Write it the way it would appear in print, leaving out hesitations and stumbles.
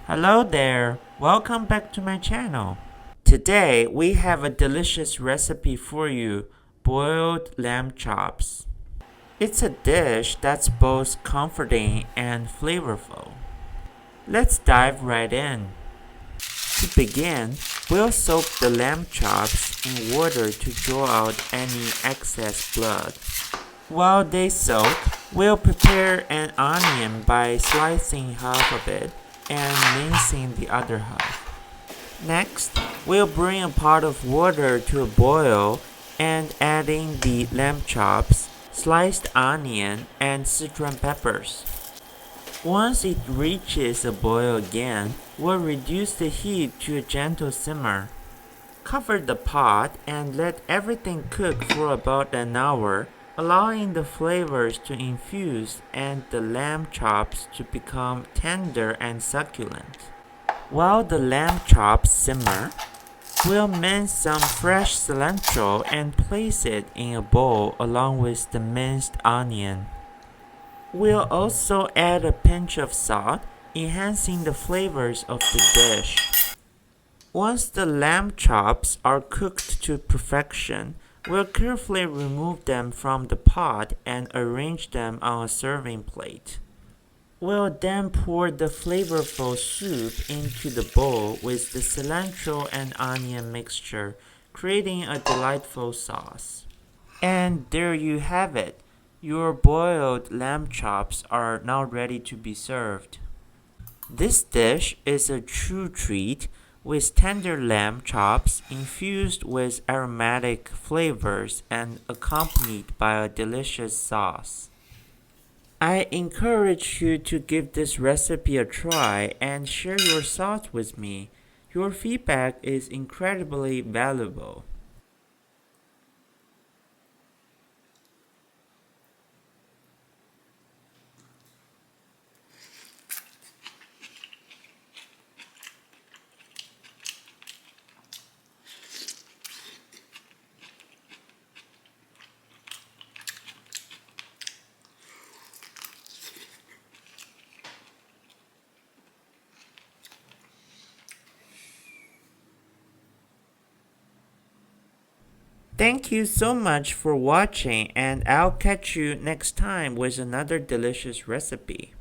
Hello there, welcome back to my channel. Today we have a delicious recipe for you, boiled lamb chops. It's a dish that's both comforting and flavorful. Let's dive right in. To begin, we'll soak the lamb chops in water to draw out any excess blood. While they soak, we'll prepare an onion by slicing half of it and mincing the other half. Next, we'll bring a pot of water to a boil and adding the lamb chops, sliced onion, and Sichuan peppers. Once it reaches a boil again, we'll reduce the heat to a gentle simmer. Cover the pot and let everything cook for about an hour, allowing the flavors to infuse and the lamb chops to become tender and succulent. While the lamb chops simmer, we'll mince some fresh cilantro and place it in a bowl along with the minced onion. We'll also add a pinch of salt, enhancing the flavors of the dish. Once the lamb chops are cooked to perfection, we'll carefully remove them from the pot and arrange them on a serving plate. We'll then pour the flavorful soup into the bowl with the cilantro and onion mixture, creating a delightful sauce. And there you have it. Your boiled lamb chops are now ready to be served. This dish is a true treat with tender lamb chops infused with aromatic flavors and accompanied by a delicious sauce. I encourage you to give this recipe a try and share your thoughts with me. Your feedback is incredibly valuable. Thank you so much for watching, and I'll catch you next time with another delicious recipe.